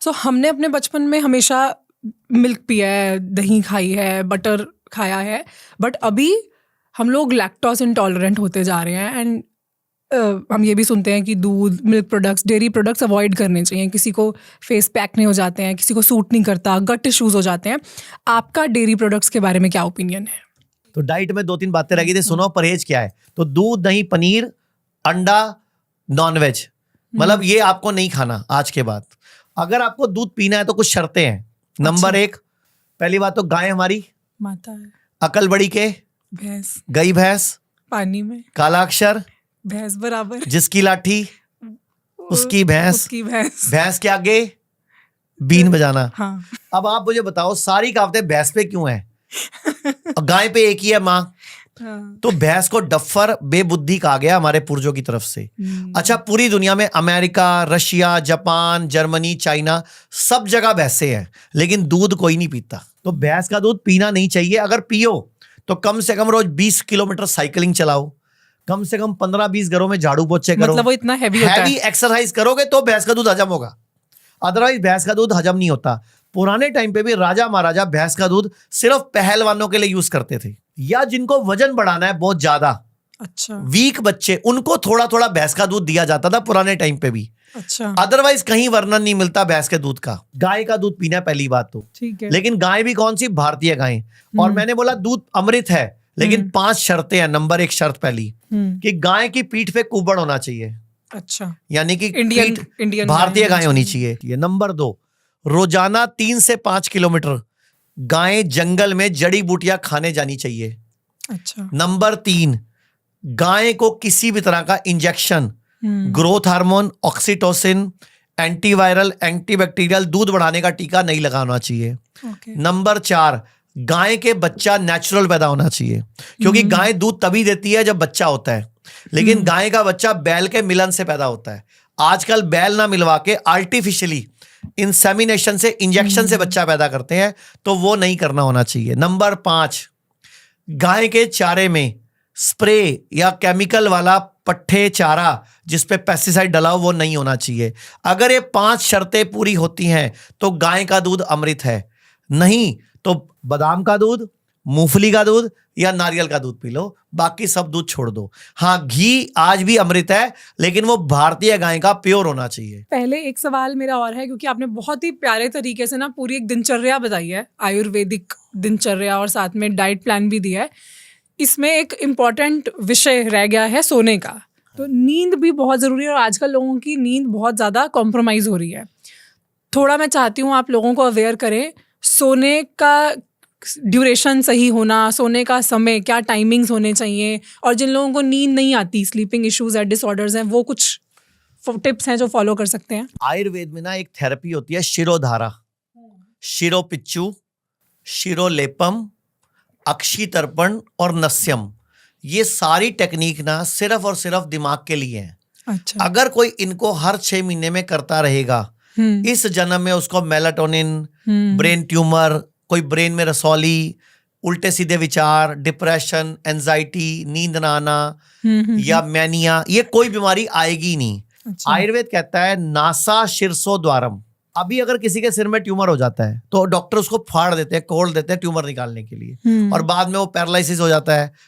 सो हमने अपने बचपन में हमेशा मिल्क पिया है, दही खाई है, बटर खाया है, बट अभी हम लोग लैक्टोज इंटॉलरेंट होते जा रहे हैं एंड हम ये भी सुनते हैं कि दूध, milk products, dairy products avoid करने चाहिए। किसी को फेस पैक नहीं हो जाते हैं, किसी को सूट नहीं करता, गट इश्यूज हो जाते हैं। आपका डेयरी प्रोडक्ट्स के बारे में क्या ओपिनियन है? तो डाइट में 2-3 बातें रह गई थी, सुनो परहेज क्या है। तो दूध, दही, पनीर, अंडा, नॉनवेज, मतलब ये आपको नहीं खाना आज के बाद। अगर आपको दूध पीना है तो कुछ शर्तें हैं। नंबर 1, पहली बात तो गाय हमारी माता है, अकल बड़ी के भैंस गई भैंस, पानी में काला अक्षर भैंस बराबर, जिसकी लाठी उसकी भैंस, उसकी भैंस, भैंस के आगे बीन बजाना। हाँ। अब आप मुझे बताओ सारी कहावतें भैंस पे क्यों है? गाय पे एक ही है माँ। हाँ। तो भैंस को डफ्फर, बेबुद्धि कहा गया हमारे पूर्वजों की तरफ से। अच्छा, पूरी दुनिया में America, Russia, Japan, Germany, China, सब जगह भैंसे हैं, लेकिन दूध कोई नहीं पीता। तो भैंस का दूध पीना नहीं चाहिए। अगर पियो तो कम से कम रोज 20 किलोमीटर साइकिलिंग चलाओ, कम से कम 15-20 घरों में झाड़ू पोछे करो। मतलब वो इतना हैवी होता है। एक्सरसाइज करोगे तो भैंस का दूध हजम होगा, अदरवाइज भैंस का दूध हजम नहीं होता। पुराने टाइम पे भी राजा महाराजा भैंस का दूध सिर्फ पहलवानों के लिए यूज करते थे, या जिनको वजन बढ़ाना है बहुत ज्यादा, अच्छा, वीक बच्चे, उनको थोड़ा थोड़ा भैंस का दूध दिया जाता था पुराने टाइम पे भी। अच्छा, अदरवाइज कहीं वर्णन नहीं मिलता भैंस के दूध का। गाय का दूध पीना है पहली बात तो, ठीक है। लेकिन गाय भी कौन सी? भारतीय गाय। और मैंने बोला दूध अमृत है, लेकिन 5 शर्तें हैं। नंबर 1 शर्त पहली कि गाय की पीठ पे कुबड़ होना चाहिए, अच्छा, यानी कि इंडियन भारतीय गाय होनी चाहिए। ये नंबर 2, रोजाना 3 से 5 किलोमीटर गाय जंगल में जड़ी बूटियां खाने जानी चाहिए। अच्छा, नंबर 3, गाय को किसी भी तरह का injection, growth hormone, oxytocin, antiviral, antibacterial, दूध बढ़ाने का टीका नहीं लगाना चाहिए। ओके। नंबर 4, गाय के बच्चा नेचुरल पैदा होना चाहिए, क्योंकि गाय दूध तभी देती है जब बच्चा होता है, लेकिन गाय का बच्चा बैल के मिलन से पैदा होता है। आजकल बैल ना मिलवा के आर्टिफिशियली इंसेमिनेशन से, इंजेक्शन से बच्चा पैदा करते हैं, तो वो नहीं करना होना चाहिए। नंबर 5, गाय के चारे में स्प्रे या केमिकल वाला पट्ठे चारा जिसपे पेस्टिसाइड डला हो वो नहीं होना चाहिए। अगर ये 5 शर्तें पूरी होती हैं तो गाय का दूध अमृत है। नहीं तो बादाम का दूध, मूंगफली का दूध या नारियल का दूध पी लो, बाकी सब दूध छोड़ दो। हाँ, घी आज भी अमृत है, लेकिन वो भारतीय गाय का प्योर होना चाहिए। पहले एक सवाल मेरा और है, क्योंकि आपने बहुत ही प्यारे तरीके से ना पूरी एक दिनचर्या बताई है, आयुर्वेदिक दिनचर्या, और साथ में डाइट प्लान भी दिया है। इसमें एक इम्पॉर्टेंट विषय रह गया है सोने का। तो नींद भी बहुत ज़रूरी है, और आजकल लोगों की नींद बहुत ज़्यादा कॉम्प्रोमाइज़ हो रही है। थोड़ा मैं चाहती हूँ आप लोगों को अवेयर करें, सोने का ड्यूरेशन सही होना, सोने का समय, क्या टाइमिंग्स होने चाहिए, और जिन लोगों को नींद नहीं आती, स्लीपिंग इश्यूज या डिसऑर्डर्स हैं, वो कुछ टिप्स हैं जो फॉलो कर सकते हैं। आयुर्वेद में ना एक थेरेपी होती है शिरोधारा, शिरोपिच्चू, शिरोलेपम, अक्षी तर्पण और नस्यम। ये सारी टेक्निक ना सिर्फ और सिर्फ दिमाग के लिए है। अच्छा। अगर कोई इनको हर 6 महीने में करता रहेगा, इस जन्म में उसको मेलाटोनिन, ब्रेन ट्यूमर, कोई ब्रेन में रसौली, उल्टे सीधे विचार, डिप्रेशन, एंजाइटी, नींद ना आना या मैनिया, ये कोई बीमारी आएगी नहीं। अच्छा। आयुर्वेद कहता है नासा शीर्षो द्वारम। अभी अगर किसी के सिर में ट्यूमर हो जाता है तो डॉक्टर उसको फाड़ देते हैं, कोड़ देते हैं ट्यूमर निकालने के लिए, और बाद में वो पैरालिसिस हो जाता है,